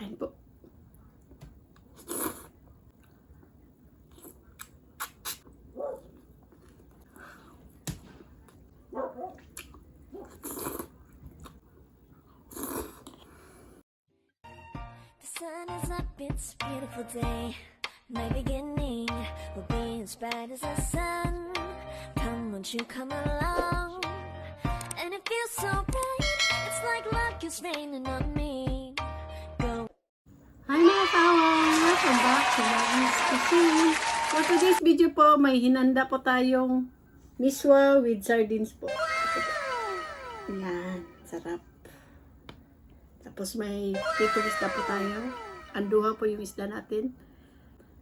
Kain po. The sun is up, it's a beautiful day. My beginning will be as bright as the sun. Come, won't you come along? And it feels so bright, it's like luck is raining on me. Go. Hi mga kawang! Welcome back to Maggy's Cuisine. For today's video po, may hinanda po tayong miswa with sardines po. Yan, sarap. Tapos may pritong isda po tayo. Anduha po yung isda natin.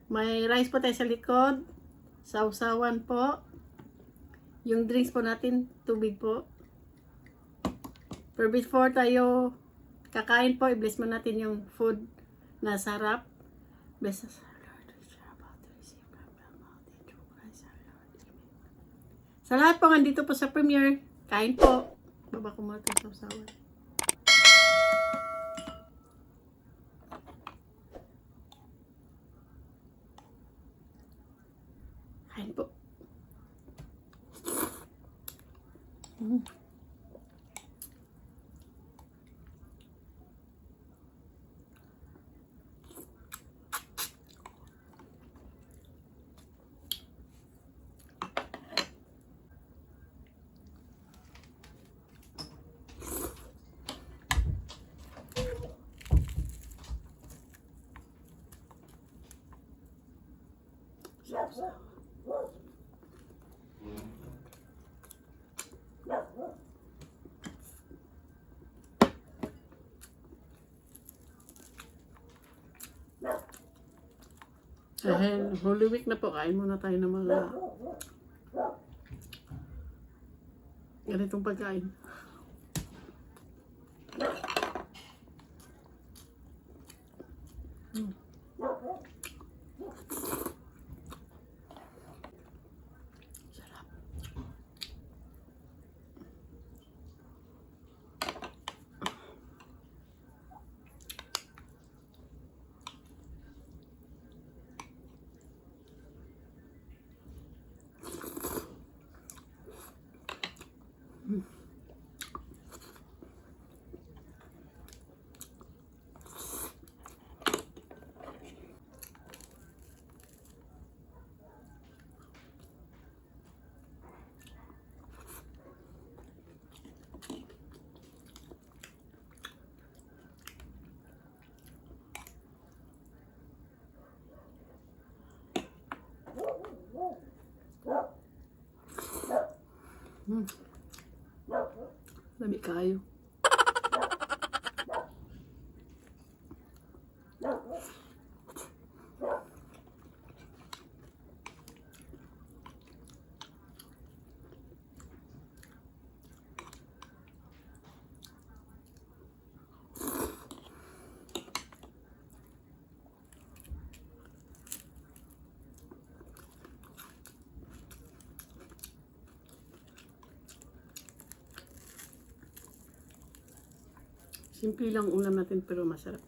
May rice po tayo sa likod. Sausawan po. Yung drinks po natin, tubig po. Pero before tayo kakain po, i-bless mo natin yung food na sarap. Bless us, Lord. Sa lahat po nandito po sa premiere, kain po. Baba ko muna itong sausawan. Kain po. Dahil Holy Week na po, kain muna tayo ng mga ganitong pagkain. Sarap. Lami kayo. Simple lang ulam natin pero masarap.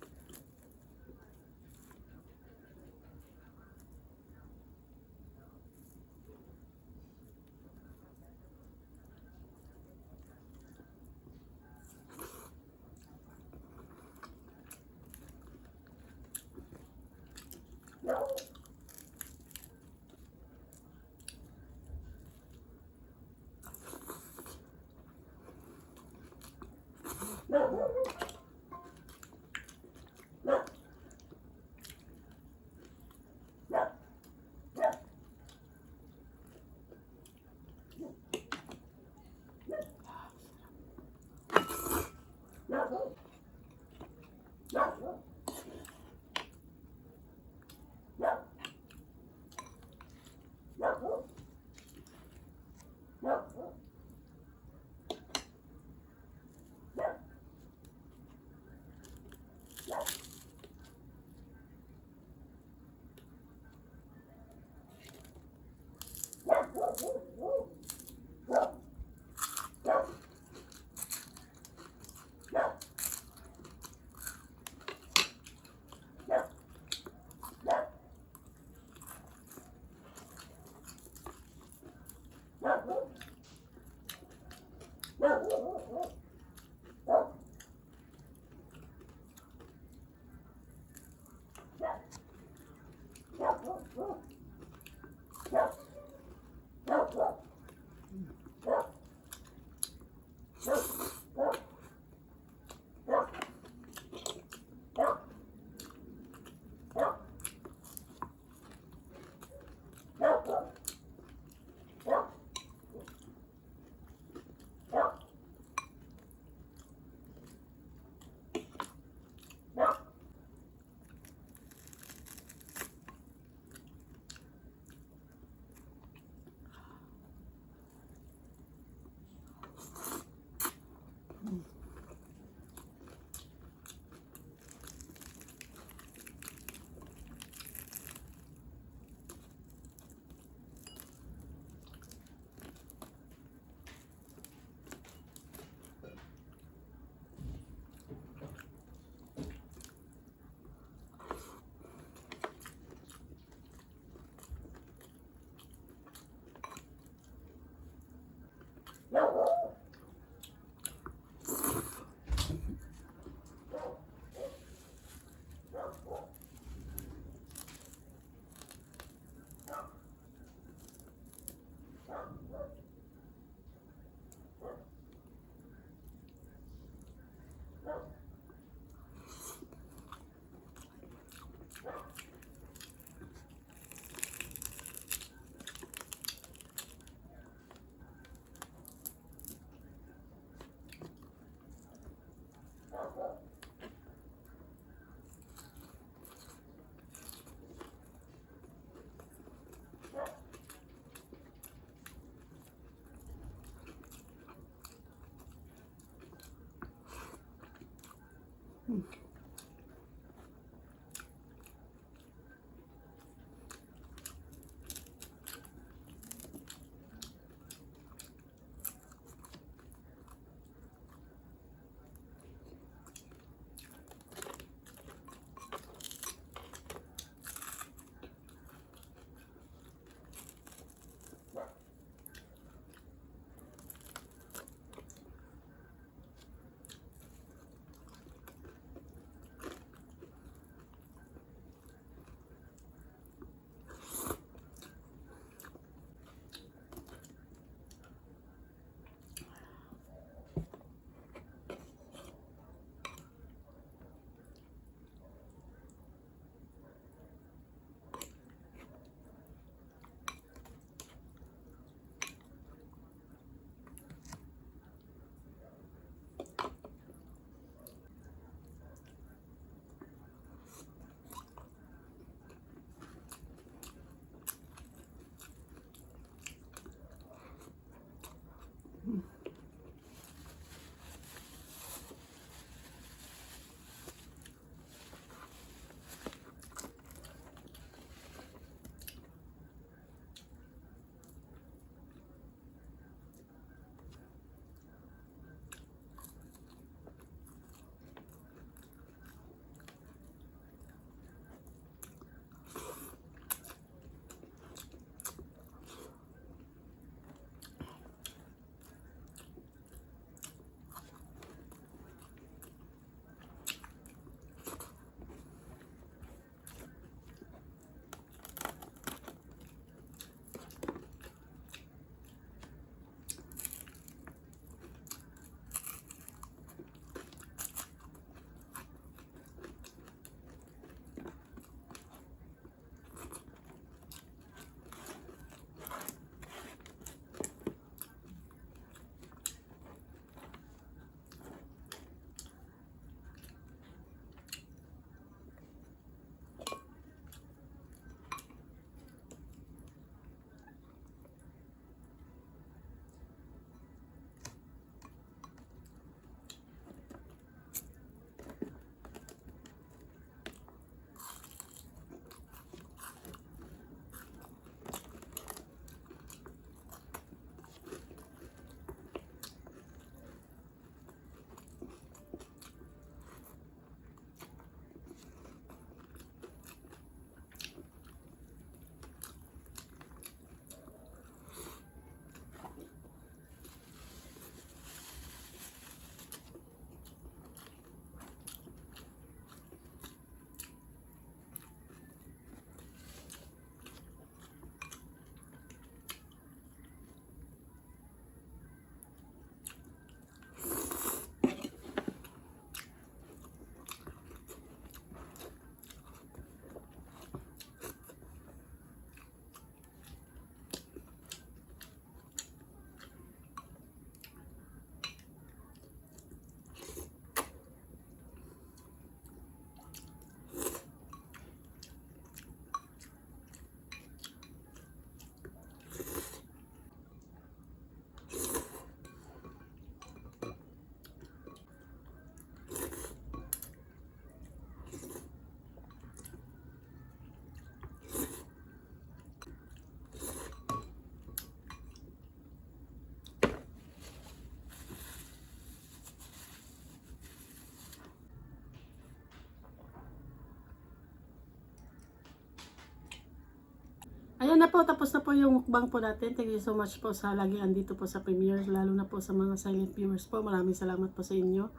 Ayan na po, tapos na po yung mukbang po natin. Thank you so much po sa lagi andito po sa premiere, lalo na po sa mga silent viewers po. Maraming salamat po sa inyo.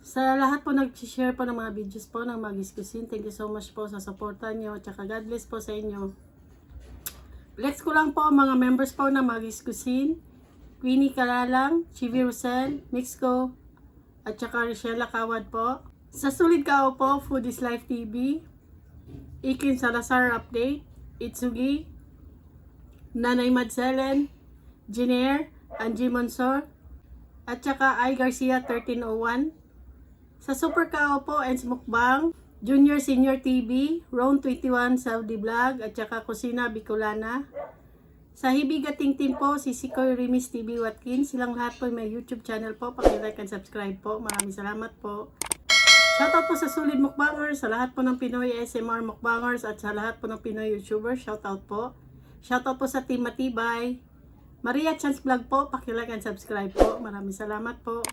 Sa lahat po nag-share po ng mga videos po ng Maggy's Cuisine, thank you so much po sa supportan nyo. Tsaka God bless po sa inyo. Flex ko lang po mga members po ng Maggy's Cuisine. Queenie Kalalang, Chivi Rosel, Mixco, at tsaka Richella Kawad po. Sa Sulit Kao po, Food is Life TV. Ikin Salazar Update, Itsugi, Nanay Madselen, Jiner, Angie Monsor, at saka I Garcia 1301. Sa Super Kao po, and Mukbang, Junior Senior TV, Ron 21 Saudi Vlog, at saka Kusina Bicolana. Sa Hibigating Team po, si Sikoy Rimis TV Watkins, silang lahat po may YouTube channel po, paki-like and subscribe po. Maraming salamat po. Shoutout po sa Solid Mukbangers, sa lahat po ng Pinoy SMR Mukbangers at sa lahat po ng Pinoy YouTubers. Shoutout po. Shoutout po sa Team Matibay. Maria Chance Vlog po, paki-like and subscribe po. Maraming salamat po.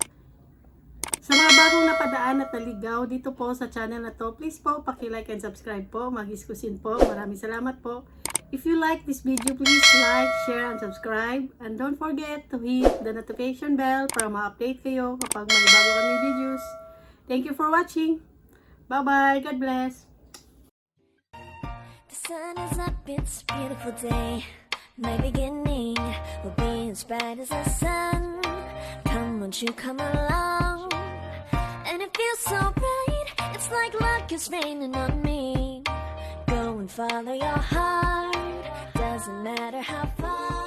Sa mga bagong napadaan at naligaw dito po sa channel na to, please po paki-like and subscribe po. Maggy's Cuisine po. Maraming salamat po. If you like this video, please like, share, and subscribe. And don't forget to hit the notification bell para ma-update kayo kapag may bago kami videos. Thank you for watching. Bye-bye. God bless. The sun is up, it's a beautiful day. My beginning will be as bright as the sun. Come, won't you come along? And it feels so bright, it's like luck is raining on me. Go and follow your heart, doesn't matter how far.